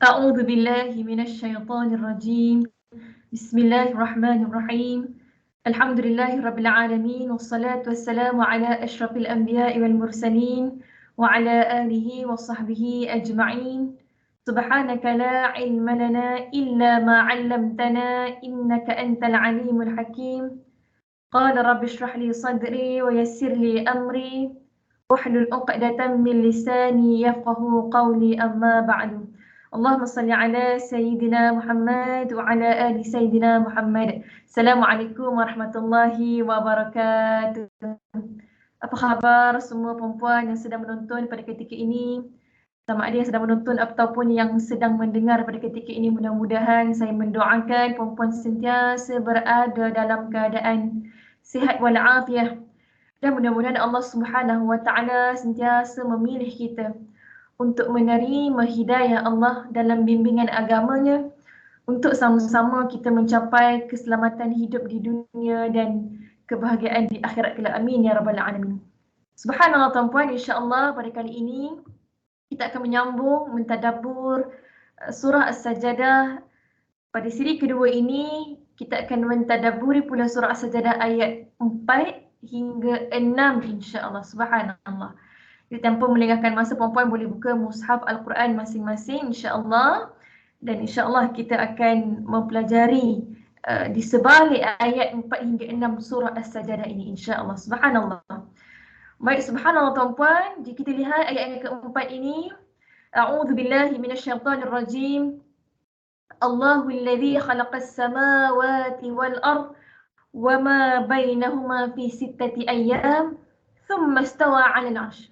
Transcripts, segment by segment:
أعوذ بالله من الشيطان الرجيم. بسم الله الرحمن الرحيم. الحمد لله رب العالمين، والصلاة والسلام على أشرف الأنبياء والمرسلين وعلى آله وصحبه أجمعين. سبحانك لا علم لنا إلا ما علمتنا إنك أنت العليم الحكيم. قال رب اشرح لي صدري ويسر لي أمري واحلل عقدة من لساني يفقه قولي. أما بعد، اللهم صل على سيدنا محمد وعلى آل سيدنا محمد. Assalamualaikum warahmatullahi wabarakatuh. Apa khabar semua perempuan yang sedang menonton pada ketika ini? Sama ada yang sedang menonton ataupun yang sedang mendengar pada ketika ini, mudah-mudahan saya mendoakan perempuan sentiasa berada dalam keadaan sihat walafiat, dan mudah-mudahan Allah Subhanahu wa taala sentiasa memilih kita untuk menerima hidayah Allah dalam bimbingan agamanya, untuk sama-sama kita mencapai keselamatan hidup di dunia dan kebahagiaan di akhirat kelak. Amin ya rabbal alamin. Subhanallah tuan-puan, insya-Allah pada kali ini kita akan menyambung mentadabbur surah As-Sajdah. Pada siri kedua ini kita akan mentadabburi pula surah As-Sajdah ayat 4 hingga 6 insya-Allah. Subhanallah. Jadi tanpa melengahkan masa, perempuan boleh buka mushaf Al-Quran masing-masing insya-Allah, dan insya-Allah kita akan mempelajari di sebalik ayat 4 hingga 6 surah As-Sajdah ini insya-Allah. Subhanallah. Baik, subhanallah tuan-puan, jika kita lihat ayat yang keempat ini, a'udzu billahi minasyaitonir rajim. Allahu alladhi khalaqas samawati wal ard wa ma bainahuma fi sittati ayyam thumma istawa 'alal 'arsy.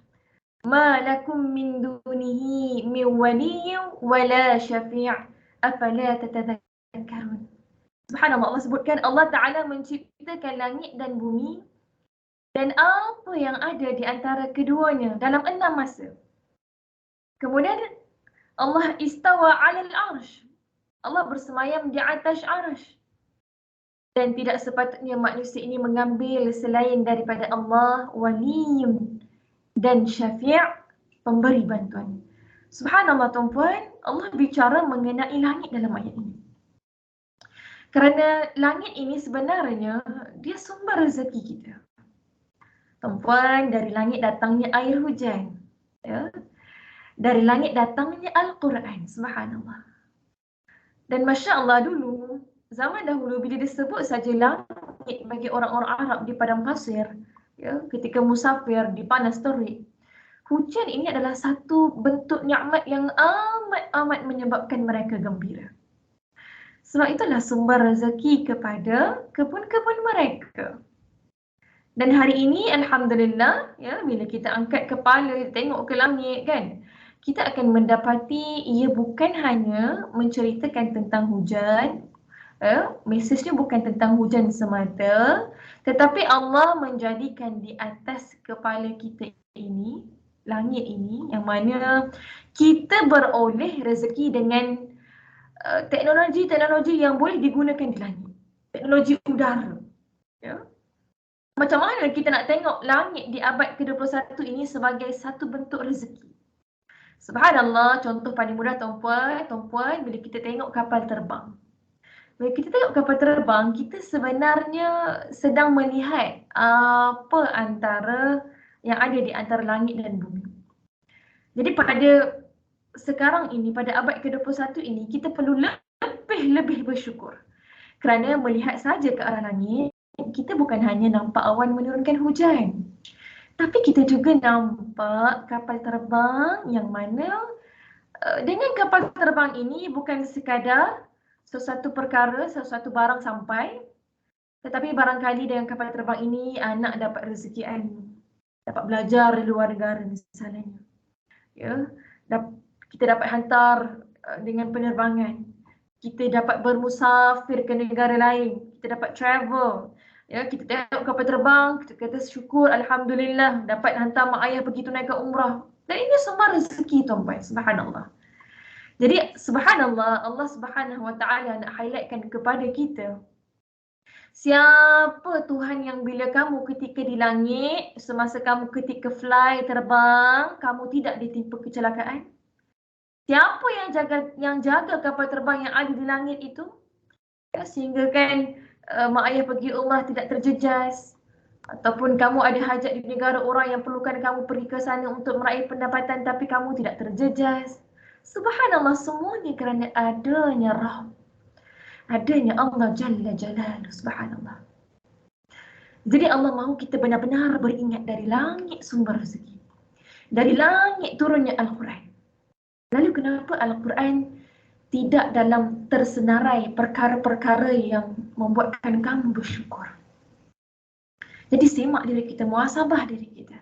Ma lakum min dunihi min waliyyin wala syafi', afala tatadhakkarun. Subhanallah, Allah sebutkan Allah Ta'ala menciptakan langit dan bumi dan apa yang ada di antara keduanya dalam 6 masa. Kemudian Allah istawa 'alal 'arsy. Allah bersemayam di atas arsy. Dan tidak sepatutnya manusia ini mengambil selain daripada Allah waliyun dan syafi', pemberi bantuan. Subhanallah tuan-puan, Allah bicara mengenai langit dalam ayat ini. Kerana langit ini sebenarnya dia sumber rezeki kita. Tuan-puan, dari langit datangnya air hujan. Ya. Dari langit datangnya Al-Quran. Subhanallah. Dan Masya Allah dulu, zaman dahulu bila disebut saja langit bagi orang-orang Arab di padang pasir, ya, ketika musafir di panas terik, hujan ini adalah satu bentuk nikmat yang amat menyebabkan mereka gembira. Sebab itulah sumber rezeki kepada kebun-kebun mereka. Dan hari ini alhamdulillah, ya, bila kita angkat kepala tengok ke langit kan, kita akan mendapati ia bukan hanya menceritakan tentang hujan, mesejnya bukan tentang hujan semata, tetapi Allah menjadikan di atas kepala kita ini, langit ini, yang mana kita beroleh rezeki dengan teknologi-teknologi yang boleh digunakan di langit. Teknologi udara. Ya. Macam mana kita nak tengok langit di abad ke-21 ini sebagai satu bentuk rezeki? Subhanallah, contoh paling mudah tuan-puan, bila kita tengok kapal terbang. Bila kita tengok kapal terbang, kita sebenarnya sedang melihat apa antara yang ada di antara langit dan bumi. Jadi pada sekarang ini, pada abad ke-21 ini, kita perlu lebih bersyukur. Kerana melihat saja ke arah langit, kita bukan hanya nampak awan menurunkan hujan, tapi kita juga nampak kapal terbang yang mana dengan kapal terbang ini bukan sekadar sesuatu perkara, sesuatu barang sampai, tetapi barangkali dengan kapal terbang ini anak dapat rezeki ilmu, dapat belajar di luar negara misalnya. Ya, kita dapat hantar dengan penerbangan. Kita dapat bermusafir ke negara lain, kita dapat travel. Ya, kita tengok kapal terbang, kita kata syukur, alhamdulillah dapat hantar mak ayah pergi tunaikan umrah. Dan ini semua rezeki tuan-puan, subhanallah. Jadi subhanallah, Allah Subhanahu wa taala nak highlightkan kepada kita, siapa Tuhan yang bila kamu ketika di langit, semasa kamu ketika fly terbang, kamu tidak ditimpa kecelakaan, Siapa yang jaga kapal terbang yang ada di langit itu? Ya, sehingga kan mak ayah pergi umrah tidak terjejas. Ataupun kamu ada hajat di negara orang yang perlukan kamu pergi ke sana untuk meraih pendapatan tapi kamu tidak terjejas. Subhanallah, semuanya kerana adanya rahmat. Adanya Allah Jalla Jalaluhu, subhanallah. Jadi Allah mahu kita benar-benar beringat dari langit sumber rezeki. Dari langit turunnya Al-Quran. Lalu kenapa Al-Quran tidak dalam tersenarai perkara-perkara yang membuatkan kamu bersyukur? Jadi semak diri kita, muhasabah diri kita.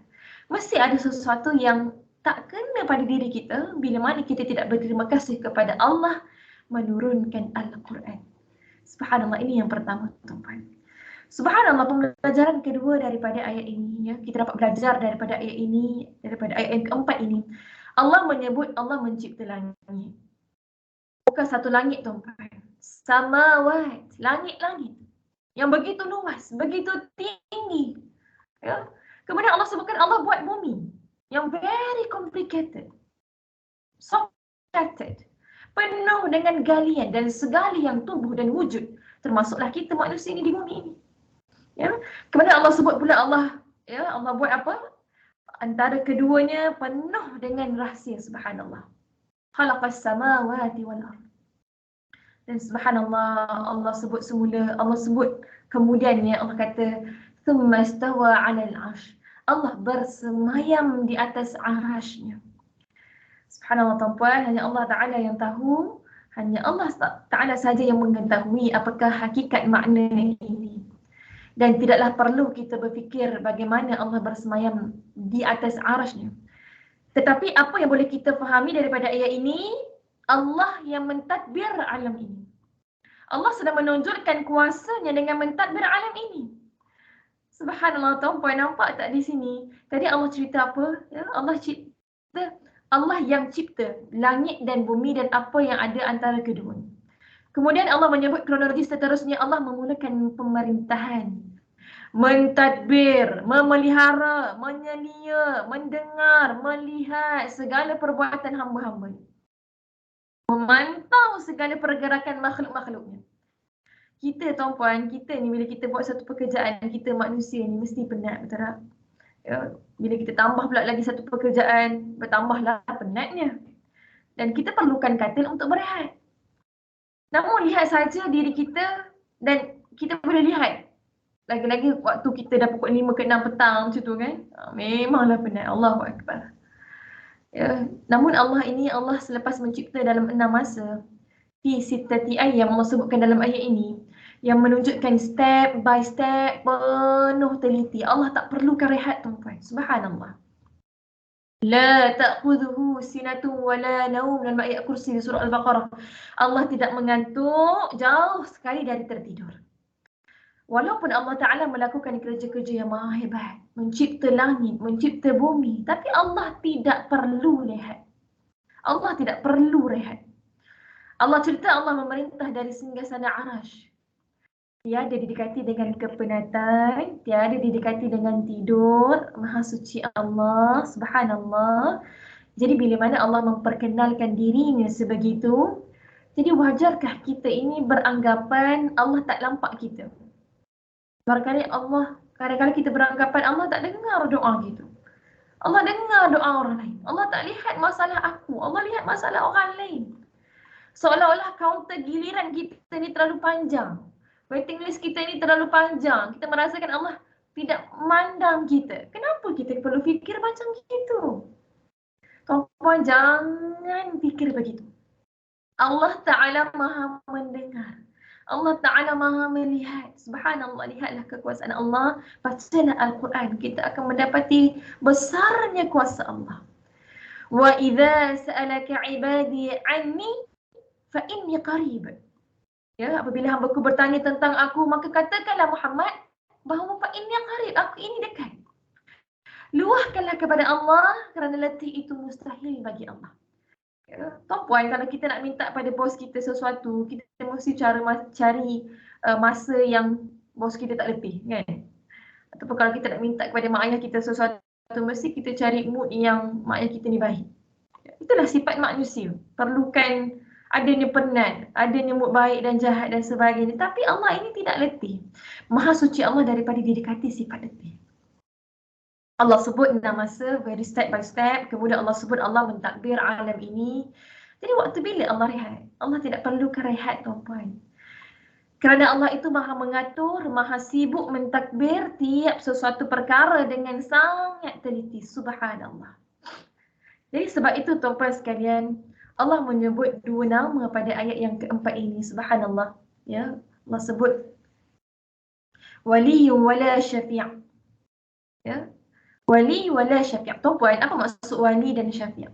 Mesti ada sesuatu yang tak kena pada diri kita bila mana kita tidak berterima kasih kepada Allah menurunkan Al-Quran. Subhanallah, ini yang pertama, tuan-tuan. Subhanallah, pembelajaran kedua daripada ayat ini, ya, kita dapat belajar daripada ayat ini, daripada ayat yang keempat ini. Allah menyebut Allah mencipta langit. Bukan satu langit, tuan-tuan. Samawat, langit-langit yang begitu luas, begitu tinggi. Ya. Kemudian Allah sebutkan Allah buat bumi yang very complicated, complicated, penuh dengan galian dan segala yang tumbuh dan wujud, termasuklah kita manusia ini di bumi ini. Ya. Kemudian Allah sebut pula Allah buat apa? Antara keduanya penuh dengan rahsia, subhanallah. Khalaqas samawati wal ardh. Dan subhanallah, Allah sebut semula, Allah sebut kemudiannya Allah kata thumma istawa 'alal 'arsy. Allah bersemayam di atas arasy-Nya. Subhanallah, tuan-puan, hanya Allah Taala yang tahu, hanya Allah Taala saja yang mengetahui apakah hakikat makna ini. Dan tidaklah perlu kita berfikir bagaimana Allah bersemayam di atas arasy-Nya. Tetapi apa yang boleh kita fahami daripada ayat ini, Allah yang mentadbir alam ini. Allah sedang menunjukkan kuasanya dengan mentadbir alam ini. Subhanallah, tuan-puan, nampak tak di sini? Tadi Allah cerita apa? Ya, Allah yang cipta langit dan bumi dan apa yang ada antara keduanya. Kemudian Allah menyebut kronologi seterusnya, Allah memulakan pemerintahan, mentadbir, memelihara, menyelia, mendengar, melihat segala perbuatan hamba-hamba, memantau segala pergerakan makhluk-makhluknya. Kita, tuan-puan, kita ni bila kita buat satu pekerjaan, kita manusia ni mesti penat, betul tak? Ya, bila kita tambah pula lagi satu pekerjaan, bertambahlah penatnya. Dan kita perlukan katil untuk berehat. Namun lihat saja diri kita dan kita boleh lihat. Lagi-lagi waktu kita dah pukul 5 ke 6 petang macam tu kan. Memanglah penat. Allahu Akbar. Ya, namun Allah ini, Allah selepas mencipta dalam 6 masa. Fi sittati ayyam, Allah sebutkan dalam ayat ini, yang menunjukkan step by step penuh teliti. Allah tak perlukan rehat, tuan-tuan. Subhanallah. La ta'khudhuhu sinatun wala naum, dalam ayat kursi di surah Al-Baqarah. Allah tidak mengantuk, jauh sekali dari tertidur. Walaupun Allah Ta'ala melakukan kerja-kerja yang maha hebat, mencipta langit, mencipta bumi, tapi Allah tidak perlu rehat. Allah tidak perlu rehat. Allah cerita Allah memerintah dari singgasana arasy. Tiada didekati dengan kepenatan, tiada didekati dengan tidur. Maha suci Allah, subhanallah. Jadi bila mana Allah memperkenalkan dirinya sebegitu, jadi wajarkah kita ini beranggapan Allah tak nampak kita? Kadang-kadang kita beranggapan Allah tak dengar doa kita. Allah dengar doa orang lain. Allah tak lihat masalah aku, Allah lihat masalah orang lain. Seolah-olah kaunter giliran kita ni terlalu panjang. Waiting list kita ni terlalu panjang. Kita merasakan Allah tidak memandang kita. Kenapa kita perlu fikir macam gitu? Tuan-puan, jangan fikir begitu. Allah Ta'ala maha mendengar. Allah Ta'ala maha melihat. Subhanallah, lihatlah kekuasaan Allah. Bacalah Al-Quran. Kita akan mendapati besarnya kuasa Allah. Wa idza sa'alaka ibadi anni fa inni qarib. Ya, apabila hamba-Ku bertanya tentang aku, maka katakanlah Muhammad bahawa fa inni qarib, aku ini dekat. Luahkanlah kepada Allah kerana letih itu mustahil bagi Allah. Ya, tuan-puan, kalau kita nak minta pada bos kita sesuatu, kita mesti cari masa yang bos kita tak letih, kan? Ataupun kalau kita nak minta kepada mak ayah kita sesuatu, mesti kita cari mood yang mak ayah kita ni baik. Itulah sifat manusia. perlukan adanya penat, adanya mood baik dan jahat dan sebagainya. Tapi Allah ini tidak letih. Maha suci Allah daripada didekati sifat letih. Allah sebut 6 masa, very step by step. Kemudian Allah sebut Allah mentadbir alam ini. Jadi waktu bila Allah rehat? Allah tidak perlukan rehat, tuan-puan. Kerana Allah itu maha mengatur, maha sibuk mentadbir tiap sesuatu perkara dengan sangat teliti. Subhanallah. Jadi sebab itu tuan-puan sekalian, Allah menyebut 2 nama pada ayat yang keempat ini. Subhanallah. Ya, Allah sebut waliyyun wala syafi'. Ya. Wali wala syafi'. Tuan-puan, apa maksud wali dan syafi'?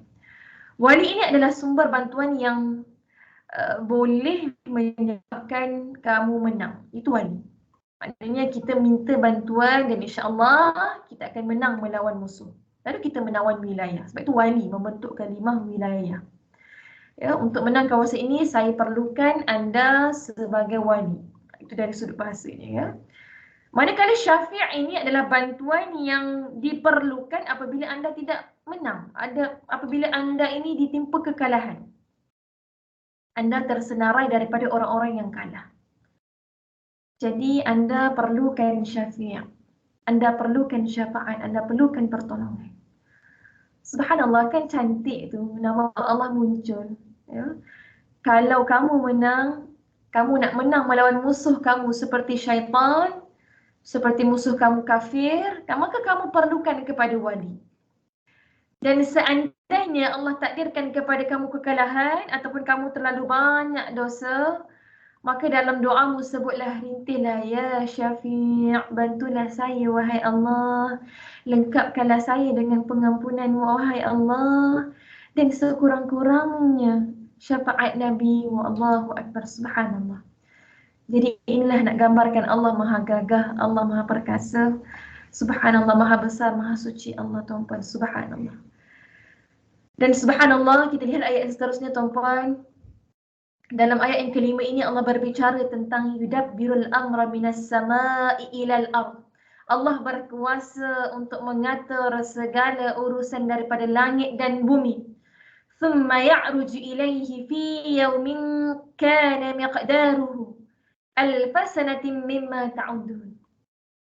Wali ini adalah sumber bantuan yang boleh menyebabkan kamu menang. Itu wali. Maknanya kita minta bantuan dan insya-Allah kita akan menang melawan musuh. Lalu kita menawan wilayah. Sebab itu wali membentuk kalimah wilayah. Ya, untuk menang kawasan ini saya perlukan anda sebagai wali. Itu dari sudut bahasanya, ya. Manakala syafi' ini adalah bantuan yang diperlukan apabila anda tidak menang. Apabila anda ini ditimpa kekalahan. Anda tersenarai daripada orang-orang yang kalah. Jadi anda perlukan syafi'. Anda perlukan syafaat, anda perlukan pertolongan. Subhanallah, kan cantik tu nama Allah muncul. Ya. Kalau kamu menang, kamu nak menang melawan musuh kamu seperti syaitan, seperti musuh kamu kafir, maka kamu perlukan kepada wali. Dan seandainya Allah takdirkan kepada kamu kekalahan ataupun kamu terlalu banyak dosa, maka dalam doamu sebutlah, rintihlah, ya Syafi', bantulah saya wahai Allah, lengkapkanlah saya dengan pengampunanmu wahai Allah, dan sekurang-kurangnya syafaat Nabi wa Allahu Akbar. Subhanallah. Jadi inilah nak gambarkan Allah maha gagah, Allah maha perkasa. Subhanallah, maha besar, maha suci Allah, tuan-puan. Subhanallah. Dan subhanallah, kita lihat ayat yang seterusnya, tuan-puan. Dalam ayat yang kelima ini Allah berbicara tentang yudabbirul amra minas sama'i ilal ard. Allah berkuasa untuk mengatur segala urusan daripada langit dan bumi. Thumma ya'ruju ilaihi fi yawmin kana miqdaruhu alfa sanatin mimma ta'udun.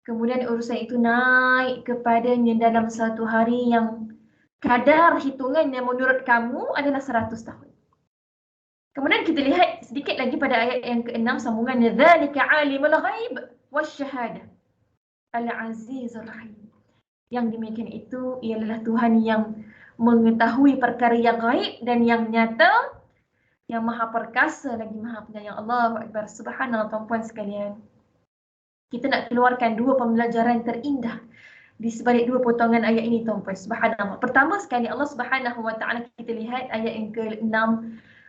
Kemudian urusan itu naik kepadanya dalam satu hari yang kadar hitungannya menurut kamu adalah 100 tahun. Kemudian kita lihat sedikit lagi pada ayat yang ke-6 sambungannya, dzalika alimul ghaib wasyahadah al-azizur rahim. Yang demikian itu ialah Tuhan yang mengetahui perkara yang gaib dan yang nyata, yang maha perkasa lagi maha penyayang. Allahu Akbar. Subhanallah, tuan-puan sekalian. Kita nak keluarkan 2 pembelajaran terindah di sebalik 2 potongan ayat ini, tuan-puan. Subhanallah. Pertama sekali, Allah Subhanahu wa taala, kita lihat ayat yang ke-6.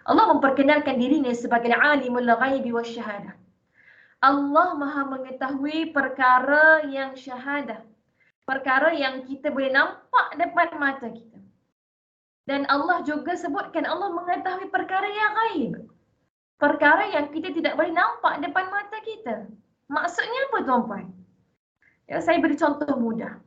Allah memperkenalkan dirinya sebagai alimul ghaibi wasyahadah. Allah maha mengetahui perkara yang syahadah. Perkara yang kita boleh nampak depan mata kita. Dan Allah juga sebutkan Allah mengetahui perkara yang ghaib. Perkara yang kita tidak boleh nampak depan mata kita. Maksudnya apa, tuan-puan? Ya, saya beri contoh mudah.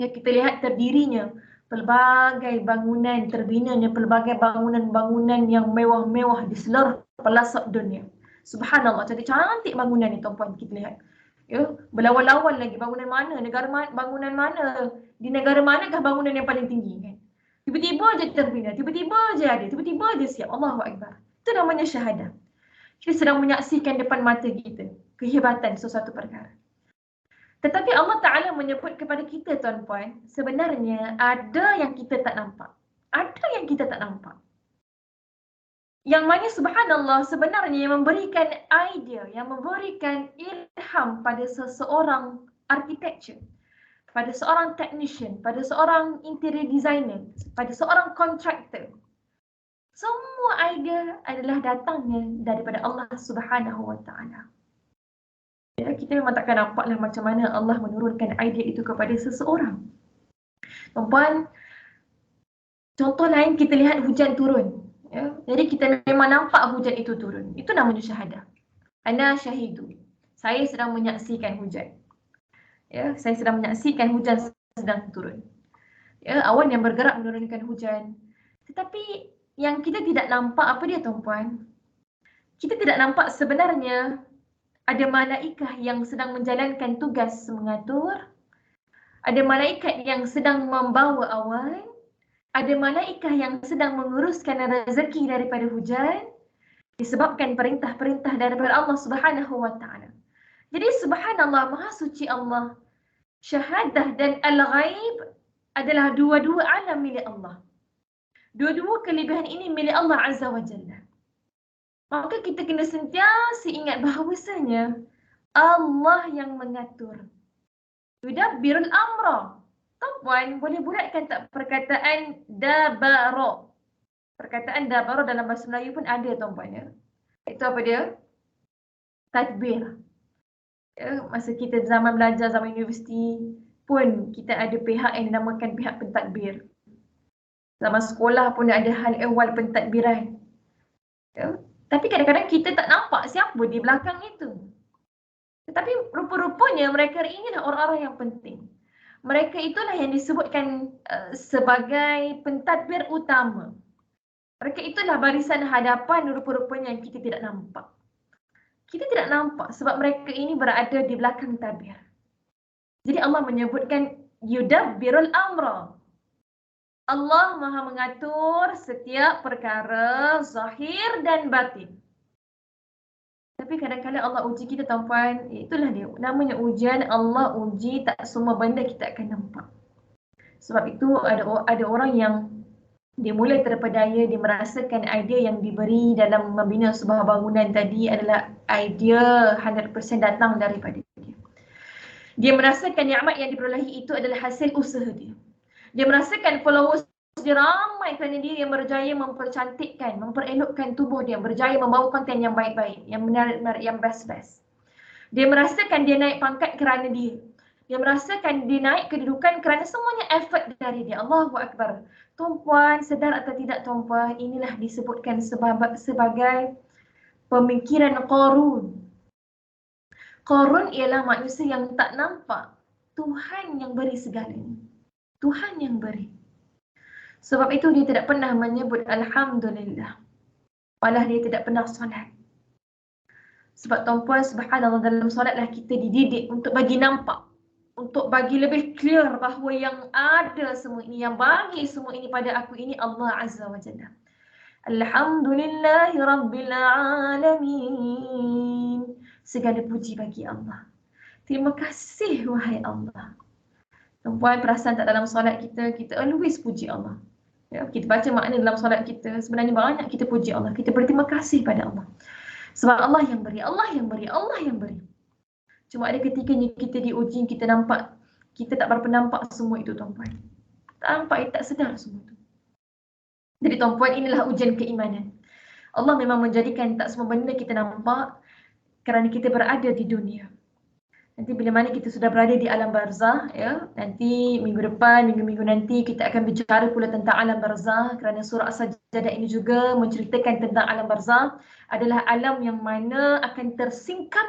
Ya, kita lihat terdirinya pelbagai bangunan, terbinanya pelbagai bangunan-bangunan yang mewah-mewah di seluruh pelosok dunia. Subhanallah, cantik bangunan ni, tuan-puan, kita lihat. Ya, berlawan-lawan lagi bangunan mana, bangunan mana, di negara manakah bangunan yang paling tinggi, kan? Tiba-tiba je terbina, tiba-tiba je ada, tiba-tiba je siap. Allahu Akbar. Itu namanya syahadah. Kita sedang menyaksikan depan mata kita kehebatan sesuatu perkara. Tetapi Allah Ta'ala menyebut kepada kita, tuan-puan, sebenarnya ada yang kita tak nampak. Ada yang kita tak nampak. Yang mana subhanallah sebenarnya memberikan idea, yang memberikan ilham pada seseorang architecture, pada seorang technician, pada seorang interior designer, pada seorang contractor. Semua idea adalah datangnya daripada Allah Subhanahu wa Ta'ala. Ya, kita memang takkan nampaklah macam mana Allah menurunkan idea itu kepada seseorang. Tuan-puan, contoh lain kita lihat hujan turun. Ya, jadi kita memang nampak hujan itu turun. Itu namanya syahadah. Ana syahidu. Saya sedang menyaksikan hujan. Ya, saya sedang menyaksikan hujan sedang turun. Ya, awan yang bergerak menurunkan hujan. Tetapi yang kita tidak nampak apa dia tuan-puan? Kita tidak nampak sebenarnya ada malaikat yang sedang menjalankan tugas mengatur, ada malaikat yang sedang membawa awan, ada malaikat yang sedang menguruskan rezeki daripada hujan, disebabkan perintah-perintah daripada Allah Subhanahu wa taala. Jadi subhanallah, maha suci Allah. Syahadah dan al-ghaib adalah dua-dua alam milik Allah. Dua-dua kelebihan ini milik Allah Azza wa Jalla. Maka kita kena sentiasa ingat bahawasanya Allah yang mengatur. Yudabbirul amra. Tuan-puan, boleh bulatkan tak perkataan dabara? Perkataan dabara dalam bahasa Melayu pun ada tuan-puan ya. Itu apa dia? Tadbir. Ya, masa kita zaman belajar, zaman universiti pun kita ada pihak yang dinamakan pihak pentadbir. Zaman sekolah pun ada hal ehwal pentadbiran. Ya. Tapi kadang-kadang kita tak nampak siapa di belakang itu. Tetapi rupa-rupanya mereka inilah orang-orang yang penting. Mereka itulah yang disebutkan sebagai pentadbir utama. Mereka itulah barisan hadapan rupa-rupanya yang kita tidak nampak. Kita tidak nampak sebab mereka ini berada di belakang tabir. Jadi Allah menyebutkan yudabbirul amra. Allah Maha mengatur setiap perkara zahir dan batin. Tapi kadang-kadang Allah uji kita tuan-puan, itulah dia. Namanya ujian, Allah uji tak semua benda kita akan nampak. Sebab itu ada orang yang dia mulai terpedaya, dia merasakan idea yang diberi dalam membina sebuah bangunan tadi adalah idea 100% datang daripada dia. Dia merasakan nikmat yang diperolehi itu adalah hasil usaha dia. Dia merasakan followers dia ramai kerana dia yang berjaya mempercantikkan, memperelokkan tubuh dia, berjaya membawa konten yang baik-baik, yang menarik, yang best-best. Dia merasakan dia naik pangkat kerana dia. Dia merasakan dia naik kedudukan kerana semuanya effort dari dia. Allahu Akbar. Tuan-puan, sedar atau tidak tuan-puan, inilah disebutkan sebagai pemikiran Qarun. Qarun ialah manusia yang tak nampak. Tuhan yang beri segalanya. Tuhan yang beri. Sebab itu dia tidak pernah menyebut Alhamdulillah. Malah dia tidak pernah solat. Sebab tuan-puan, subhanallah, dalam solatlah kita dididik untuk bagi nampak. Untuk bagi lebih clear bahawa yang ada semua ini, yang bagi semua ini pada aku ini Allah Azza wa Jalla. Alhamdulillahi Rabbil Alamin. Segala puji bagi Allah. Terima kasih wahai Allah. Tuan-puan, perasan tak dalam solat kita always puji Allah. Ya, kita baca makna dalam solat kita, sebenarnya banyak kita puji Allah. Kita berterima kasih pada Allah. Sebab Allah yang beri, Allah yang beri, Allah yang beri. Cuma ada ketikanya kita diuji, kita nampak, kita tak berapa nampak semua itu tuan-puan. Tak nampak, tak sedar semua itu. Jadi tuan-puan, inilah ujian keimanan. Allah memang menjadikan tak semua benda kita nampak kerana kita berada di dunia. Nanti bila mana kita sudah berada di alam barzah, ya, nanti minggu depan, minggu-minggu nanti kita akan bicara pula tentang alam barzah kerana surah As-Sajdah ini juga menceritakan tentang alam barzah adalah alam yang mana akan tersingkap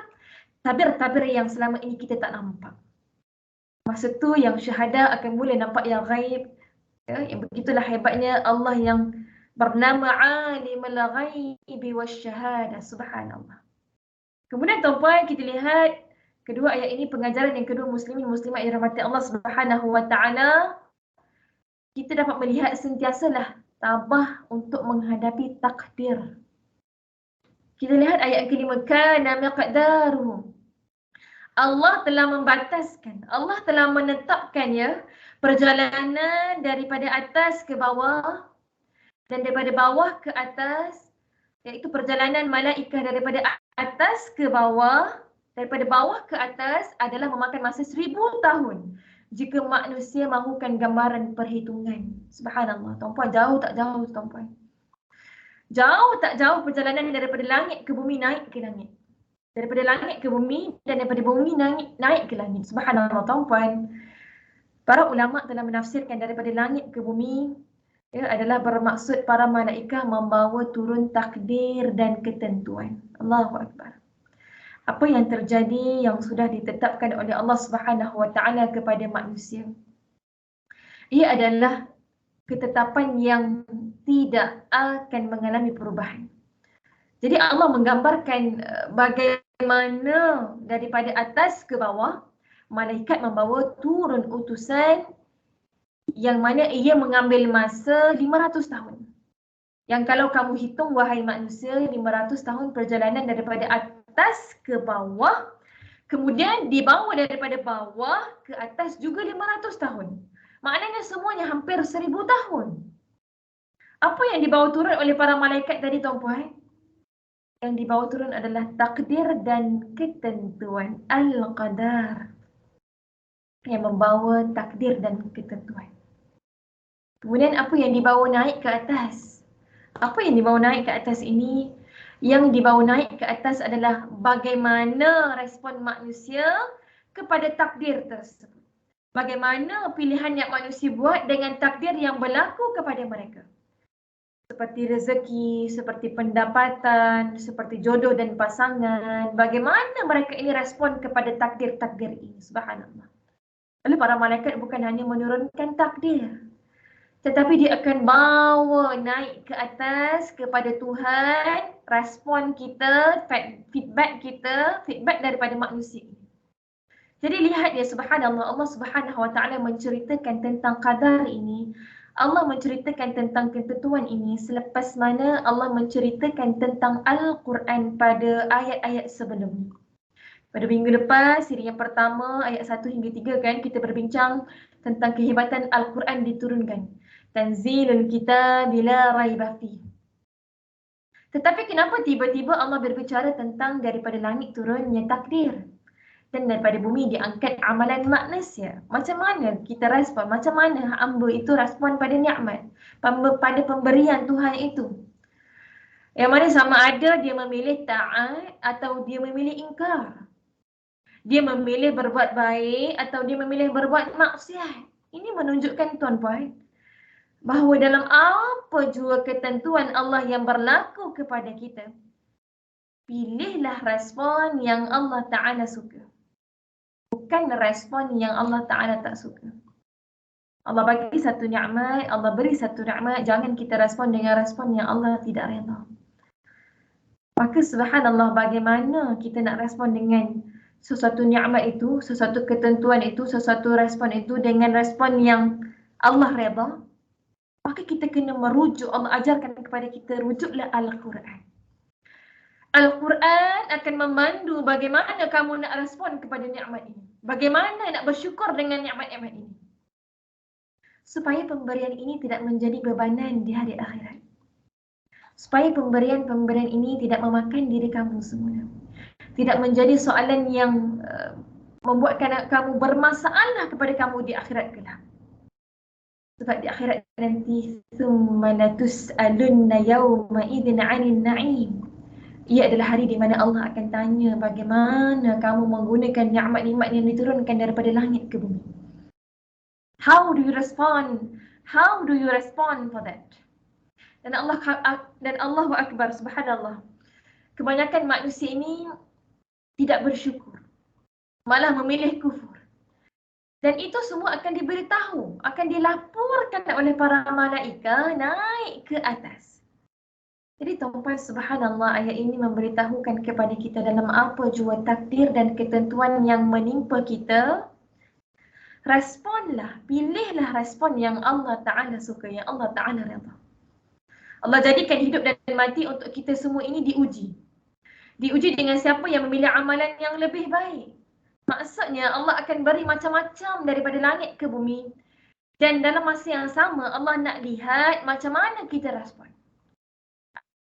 tabir-tabir yang selama ini kita tak nampak. Masa tu yang syahadah akan mula nampak yang ghaib. Ya, yang begitulah hebatnya Allah yang bernama Alimul Ghaibi Wasyahadah. Subhanallah. Kemudian tuan-puan, kita lihat kedua ayat ini, pengajaran yang kedua muslimin muslimat yang dirahmati Allah Subhanahu wa taala. Kita dapat melihat sentiasalah tabah untuk menghadapi takdir. Kita lihat ayat kelima, kana miqdaruhu. Allah telah membataskan, Allah telah menetapkan ya perjalanan daripada atas ke bawah dan daripada bawah ke atas, iaitu perjalanan malaikat daripada atas ke bawah, daripada bawah ke atas adalah memakan masa 1000 tahun jika manusia mahukan gambaran perhitungan. Subhanallah, tuan-puan, jauh tak jauh tuan-puan? Jauh tak jauh perjalanan daripada langit ke bumi naik ke langit. Daripada langit ke bumi dan daripada bumi naik ke langit. Subhanallah tuan-puan. Para ulama telah menafsirkan daripada langit ke bumi ya, adalah bermaksud para malaikat membawa turun takdir dan ketentuan. Allahu Akbar. Apa yang terjadi yang sudah ditetapkan oleh Allah Subhanahu wa taala kepada manusia. Ia adalah ketetapan yang tidak akan mengalami perubahan. Jadi Allah menggambarkan bagaimana daripada atas ke bawah malaikat membawa turun utusan yang mana ia mengambil masa 500 tahun. Yang kalau kamu hitung wahai manusia, 500 tahun perjalanan daripada atas ke bawah, kemudian dibawa daripada bawah ke atas juga 500 tahun. Maknanya semuanya hampir 1000 tahun. Apa yang dibawa turun oleh para malaikat tadi tuan-puan? Yang dibawa turun adalah takdir dan ketentuan. Al-Qadar. Yang membawa takdir dan ketentuan. Kemudian apa yang dibawa naik ke atas? Apa yang dibawa naik ke atas ini? Yang dibawa naik ke atas adalah bagaimana respon manusia kepada takdir tersebut. Bagaimana pilihan yang manusia buat dengan takdir yang berlaku kepada mereka. Seperti rezeki, seperti pendapatan, seperti jodoh dan pasangan. Bagaimana mereka ini respon kepada takdir-takdir ini. Subhanallah. Lalu para malaikat bukan hanya menurunkan takdir, tetapi dia akan bawa naik ke atas kepada Tuhan, respon kita, feedback kita, feedback daripada manusia ini. Jadi lihat dia, subhanallah, Allah Subhanahu Wa Taala menceritakan tentang qadar ini. Allah menceritakan tentang ketentuan ini selepas mana Allah menceritakan tentang Al-Quran pada ayat-ayat sebelumnya. Pada minggu lepas, siri yang pertama, ayat 1 hingga 3 kan, kita berbincang tentang kehebatan Al-Quran diturunkan. Tanzilul kitab la raiba fi. Tetapi kenapa tiba-tiba Allah berbicara tentang daripada langit turunnya takdir? Dan daripada bumi diangkat amalan manusia. Macam mana kita respon? Macam mana hamba itu respon pada nikmat? Pada pemberian Tuhan itu. Yang mana sama ada dia memilih taat atau dia memilih ingkar. Dia memilih berbuat baik atau dia memilih berbuat maksiat. Ini menunjukkan tuan-puan bahawa dalam apa jua ketentuan Allah yang berlaku kepada kita, pilihlah respon yang Allah Ta'ala suka. Bukan respon yang Allah Ta'ala tak suka. Allah bagi satu nikmat, Allah beri satu nikmat, jangan kita respon dengan respon yang Allah tidak redha. Maka subhanallah, bagaimana kita nak respon dengan sesuatu nikmat itu, sesuatu ketentuan itu, sesuatu respon itu dengan respon yang Allah redha? Maka kita kena merujuk, Allah ajarkan kepada kita, rujuklah Al-Quran. Al-Quran akan memandu bagaimana kamu nak respon kepada nikmat ini. Bagaimana nak bersyukur dengan nikmat-nikmat ini. Supaya pemberian ini tidak menjadi bebanan di hari akhirat. Supaya pemberian-pemberian ini tidak memakan diri kamu semua. Tidak menjadi soalan yang membuatkan kamu bermasalah kepada kamu di akhirat kelak. Sebab di akhirat nanti, thumma latus'alunna yawma idzin 'anil na'im. Ia adalah hari di mana Allah akan tanya bagaimana kamu menggunakan nikmat-nikmat yang diturunkan daripada langit ke bumi. How do you respond? How do you respond for that? Dan Allahu Akbar, subhanallah. Kebanyakan manusia ini tidak bersyukur. Malah memilih kufur. Dan itu semua akan diberitahu, akan dilaporkan oleh para malaikat naik ke atas. Jadi tuan-puan, subhanallah, ayat ini memberitahukan kepada kita dalam apa jua takdir dan ketentuan yang menimpa kita, responlah, pilihlah respon yang Allah Ta'ala suka, yang Allah Ta'ala redha. Allah jadikan hidup dan mati untuk kita semua ini diuji. Diuji dengan siapa yang memilih amalan yang lebih baik. Maksudnya Allah akan beri macam-macam daripada langit ke bumi. Dan dalam masa yang sama Allah nak lihat macam mana kita respon.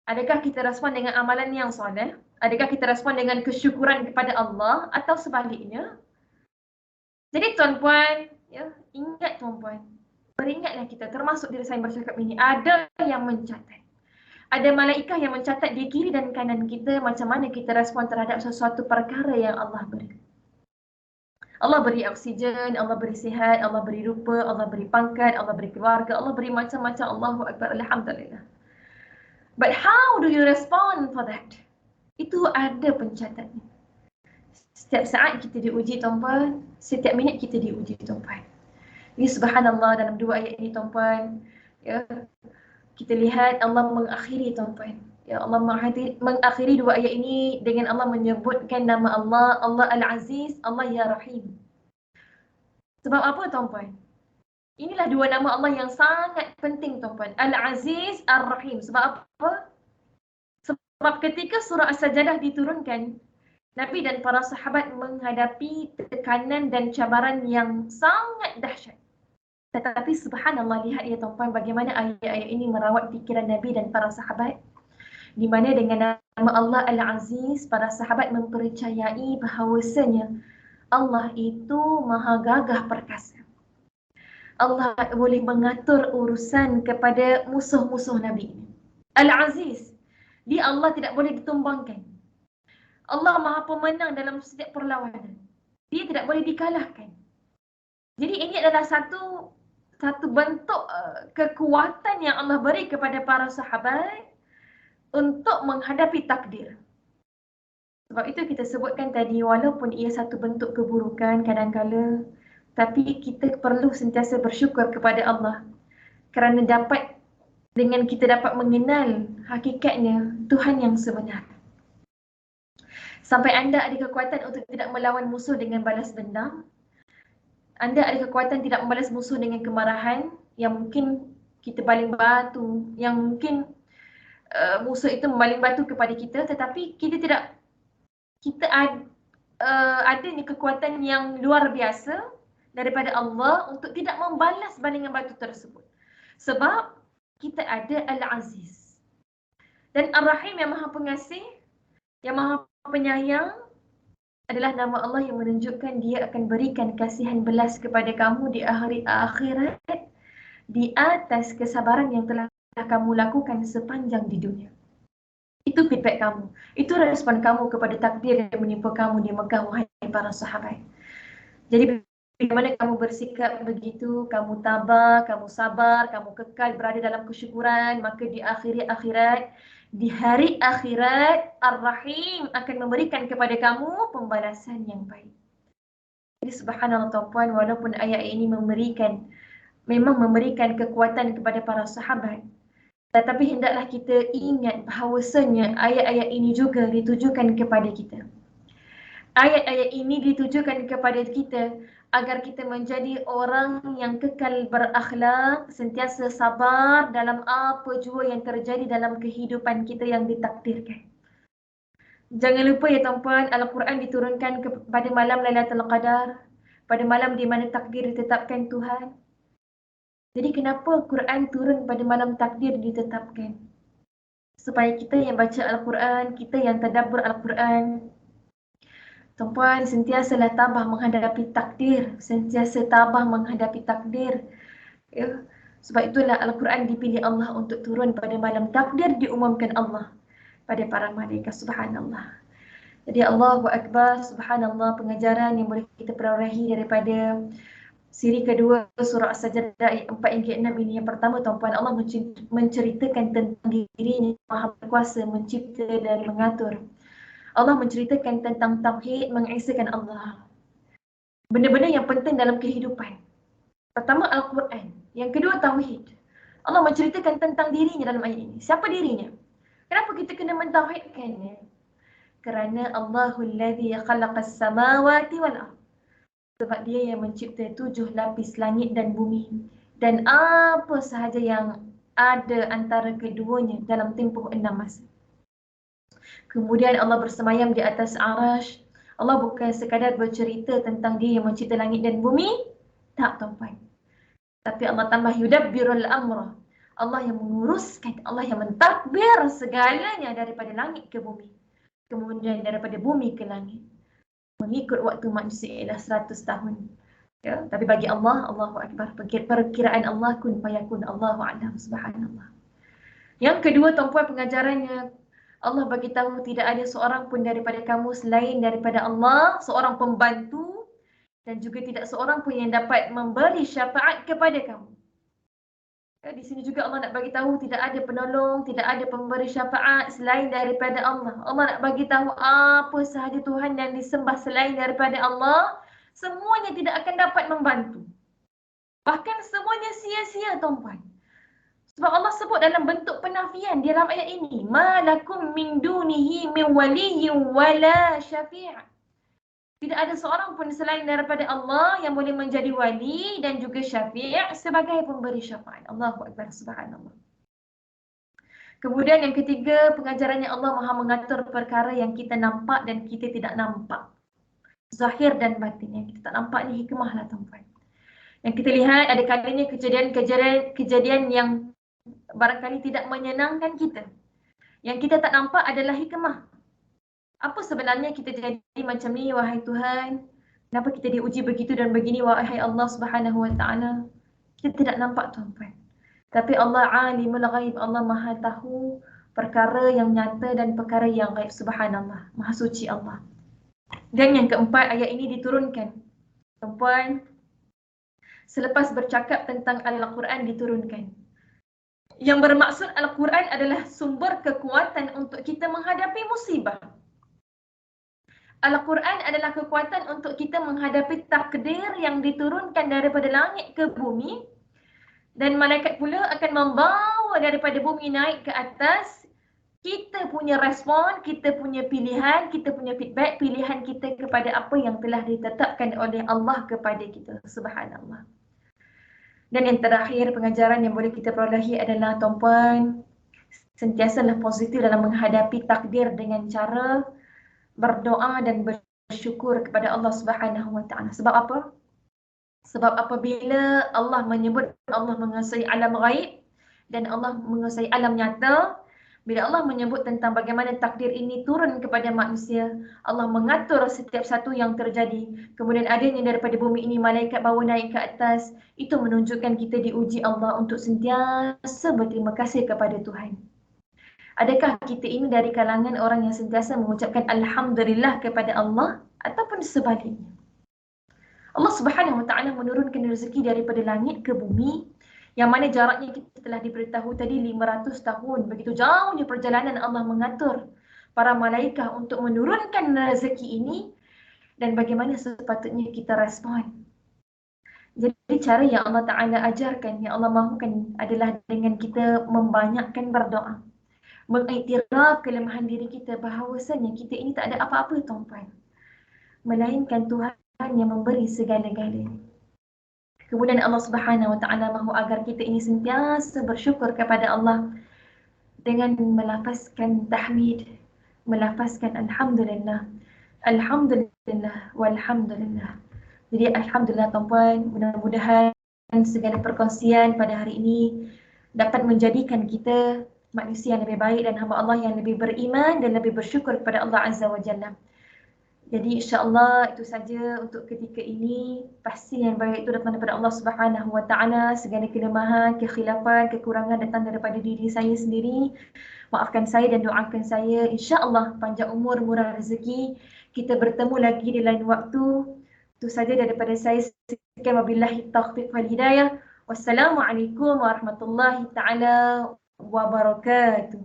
Adakah kita respon dengan amalan yang soleh? Adakah kita respon dengan kesyukuran kepada Allah atau sebaliknya? Jadi tuan-puan, ya, ingat tuan-puan, beringatlah kita, termasuk diri saya bercakap ini, ada yang mencatat. Ada malaikat yang mencatat di kiri dan kanan kita macam mana kita respon terhadap sesuatu perkara yang Allah beri. Allah beri oksigen, Allah beri sihat, Allah beri rupa, Allah beri pangkat, Allah beri keluarga, Allah beri macam-macam. Allahu Akbar, Alhamdulillah. But how do you respond for that? Itu ada pencatatnya. Setiap saat kita diuji tuan-puan, setiap minit kita diuji tuan-puan. Ini subhanallah, dalam dua ayat ini tuan-puan, Ya, kita lihat Allah mengakhiri tuan-tuan. Ya, Allah mengakhiri dua ayat ini dengan Allah menyebutkan nama Allah, Allah Al-Aziz, Allah Ya Rahim. Sebab apa tuan-tuan? Inilah dua nama Allah yang sangat penting tuan-tuan. Al-Aziz, Ar-Rahim. Sebab apa? Sebab ketika surah As-Sajdah diturunkan, Nabi dan para sahabat menghadapi tekanan dan cabaran yang sangat dahsyat. Tetapi subhanallah, lihat ya tuan-tuan bagaimana ayat-ayat ini merawat fikiran Nabi dan para sahabat. Di mana dengan nama Allah Al-Aziz, para sahabat mempercayai bahawasanya Allah itu maha gagah perkasa. Allah boleh mengatur urusan kepada musuh-musuh Nabi ini. Al-Aziz, dia Allah tidak boleh ditumbangkan. Allah maha pemenang dalam setiap perlawanan. Dia tidak boleh dikalahkan. Jadi ini adalah satu bentuk kekuatan yang Allah beri kepada para sahabat untuk menghadapi takdir. Sebab itu kita sebutkan tadi, walaupun ia satu bentuk keburukan kadang-kala, tapi kita perlu sentiasa bersyukur kepada Allah kerana dengan kita dapat mengenal hakikatnya Tuhan yang sebenar. Sampai anda ada kekuatan untuk tidak melawan musuh dengan balas dendam. Anda ada kekuatan tidak membalas musuh dengan kemarahan, yang mungkin kita baling batu, yang mungkin musuh itu membaling batu kepada kita, tetapi kita adanya kekuatan yang luar biasa daripada Allah untuk tidak membalas balingan batu tersebut. Sebab kita ada Al-Aziz. Dan Ar-Rahim yang maha pengasih, yang maha penyayang, adalah nama Allah yang menunjukkan dia akan berikan kasihan belas kepada kamu di hari akhirat di atas kesabaran yang telah kamu lakukan sepanjang di dunia. Itu feedback kamu. Itu respon kamu kepada takdir yang menimpa kamu di Mekah, wahai para sahabat. Jadi bagaimana kamu bersikap begitu, kamu tabah, kamu sabar, kamu kekal berada dalam kesyukuran, maka di akhirat, di hari akhirat, Ar-Rahim akan memberikan kepada kamu pembalasan yang baik. Jadi subhanallah tuan-puan, walaupun ayat ini memang memberikan kekuatan kepada para sahabat, tetapi hendaklah kita ingat bahawasanya ayat-ayat ini juga ditujukan kepada kita. Ayat-ayat ini ditujukan kepada kita agar kita menjadi orang yang kekal berakhlak, sentiasa sabar dalam apa jua yang terjadi dalam kehidupan kita yang ditakdirkan. Jangan lupa ya tuan-puan, Al-Quran diturunkan pada malam Lailatul Qadar, pada malam di mana takdir ditetapkan Tuhan. Jadi kenapa Quran turun pada malam takdir ditetapkan? Supaya kita yang baca Al-Quran, kita yang tadabbur Al-Quran, tuan-puan, sentiasalah tabah menghadapi takdir, sentiasa tabah menghadapi takdir. Ya. Sebab itulah Al-Quran dipilih Allah untuk turun pada malam takdir, diumumkan Allah pada para malaikat. Subhanallah. Jadi Allahu Akbar, subhanallah, pengajaran yang boleh kita perolehi daripada siri kedua surah As-Sajdah ayat 4 hingga 6 ini. Yang pertama tuan-puan, Allah menceritakan tentang dirinya Maha Berkuasa, mencipta dan mengatur. Allah menceritakan tentang tauhid, mengesahkan Allah. Benda-benda yang penting dalam kehidupan. Pertama Al-Quran, yang kedua tauhid. Allah menceritakan tentang dirinya dalam ayat ini. Siapa dirinya? Kenapa kita kena mentauhidkannya? Kerana Allahul ladzi khalaqas samawati wal ardh. Sebab dia yang mencipta 7 lapis langit dan bumi, dan apa sahaja yang ada antara keduanya dalam tempoh 6 masa. Kemudian Allah bersemayam di atas arash. Allah bukan sekadar bercerita tentang dia yang mencipta langit dan bumi. Tak tuan-puan. Tapi Allah tambah yudabbirul amra. Allah yang menguruskan, Allah yang mentadbir segalanya daripada langit ke bumi. Kemudian daripada bumi ke langit. Mengikut waktu manusia ialah 100 tahun. Ya, tapi bagi Allah, Allahu Akbar. Perkiraan Allah kun fayakun. Allahu a'lam. Subhanallah. Yang kedua tuan-puan, pengajarannya, Allah bagi tahu tidak ada seorang pun daripada kamu selain daripada Allah, seorang pembantu, dan juga tidak seorang pun yang dapat memberi syafaat kepada kamu. Ya, di sini juga Allah nak bagi tahu tidak ada penolong, tidak ada pemberi syafaat selain daripada Allah. Allah nak bagi tahu apa sahaja Tuhan yang disembah selain daripada Allah, semuanya tidak akan dapat membantu. Bahkan semuanya sia-sia tuan-puan. Sebab Allah sebut dalam bentuk penafian di dalam ayat ini, ma lakum min dunihi min waliyyin wala syafi'. Tidak ada seorang pun selain daripada Allah yang boleh menjadi wali dan juga syafi' sebagai pemberi syafaat. Allahu Akbar, subhanallah. Kemudian yang ketiga, pengajarannya Allah Maha mengatur perkara yang kita nampak dan kita tidak nampak. Zahir dan batin. Yang kita tak nampak ni hikmah lah tuan-tuan. Yang kita lihat ada kalanya kejadian yang barangkali tidak menyenangkan kita. Yang kita tak nampak adalah hikmah. Apa sebenarnya kita jadi macam ni, wahai Tuhan? Kenapa kita diuji begitu dan begini, wahai Allah Subhanahu Wa Taala? Kita tidak nampak tuan-tuan. Tapi Allah alimul ghaib, Allah Maha tahu perkara yang nyata dan perkara yang gaib. Subhanallah, Maha suci Allah. Dan yang keempat, ayat ini diturunkan, tuan-tuan, selepas bercakap tentang Al-Quran diturunkan. Yang bermaksud Al-Quran adalah sumber kekuatan untuk kita menghadapi musibah. Al-Quran adalah kekuatan untuk kita menghadapi takdir yang diturunkan daripada langit ke bumi. Dan malaikat pula akan membawa daripada bumi naik ke atas. Kita punya respon, kita punya pilihan, kita punya feedback, pilihan kita kepada apa yang telah ditetapkan oleh Allah kepada kita. Subhanallah. Dan yang terakhir, pengajaran yang boleh kita perolehi adalah, tuan-puan, sentiasalah positif dalam menghadapi takdir dengan cara berdoa dan bersyukur kepada Allah Subhanahu Wa Taala. Sebab apa? Sebab apabila Allah menyebut Allah menguasai alam ghaib dan Allah menguasai alam nyata, bila Allah menyebut tentang bagaimana takdir ini turun kepada manusia, Allah mengatur setiap satu yang terjadi. Kemudian adanya daripada bumi ini malaikat bawa naik ke atas, itu menunjukkan kita diuji Allah untuk sentiasa berterima kasih kepada Tuhan. Adakah kita ini dari kalangan orang yang sentiasa mengucapkan Alhamdulillah kepada Allah ataupun sebaliknya? Allah Subhanahu Wa Taala menurunkan rezeki daripada langit ke bumi, yang mana jaraknya kita telah diberitahu tadi 500 tahun. Begitu jauhnya perjalanan Allah mengatur para malaikat untuk menurunkan rezeki ini, dan bagaimana sepatutnya kita respon. Jadi cara yang Allah Ta'ala ajarkan, yang Allah mahukan adalah dengan kita membanyakkan berdoa, mengiktiraf kelemahan diri kita bahawasanya kita ini tak ada apa-apa tuan-tuan, melainkan Tuhan yang memberi segala-galanya. Kemudian Allah Subhanahu Wa Taala mahu agar kita ini sentiasa bersyukur kepada Allah dengan melafazkan tahmid, melafazkan alhamdulillah, alhamdulillah, walhamdulillah. Jadi alhamdulillah tuan-puan, mudah-mudahan segala perkongsian pada hari ini dapat menjadikan kita manusia yang lebih baik dan hamba Allah yang lebih beriman dan lebih bersyukur kepada Allah Azza wa Jalla. Jadi insya-Allah itu saja untuk ketika ini. Pasti yang baik itu datang daripada Allah Subhanahu Wa Taala. Segala kelemahan, kekhilafan, kekurangan datang daripada diri saya sendiri. Maafkan saya dan doakan saya. Insya-Allah panjang umur, murah rezeki. Kita bertemu lagi di lain waktu. Itu saja daripada saya. Sekian wabillahi taufiq wal hidayah. Wassalamualaikum warahmatullahi taala wabarakatuh.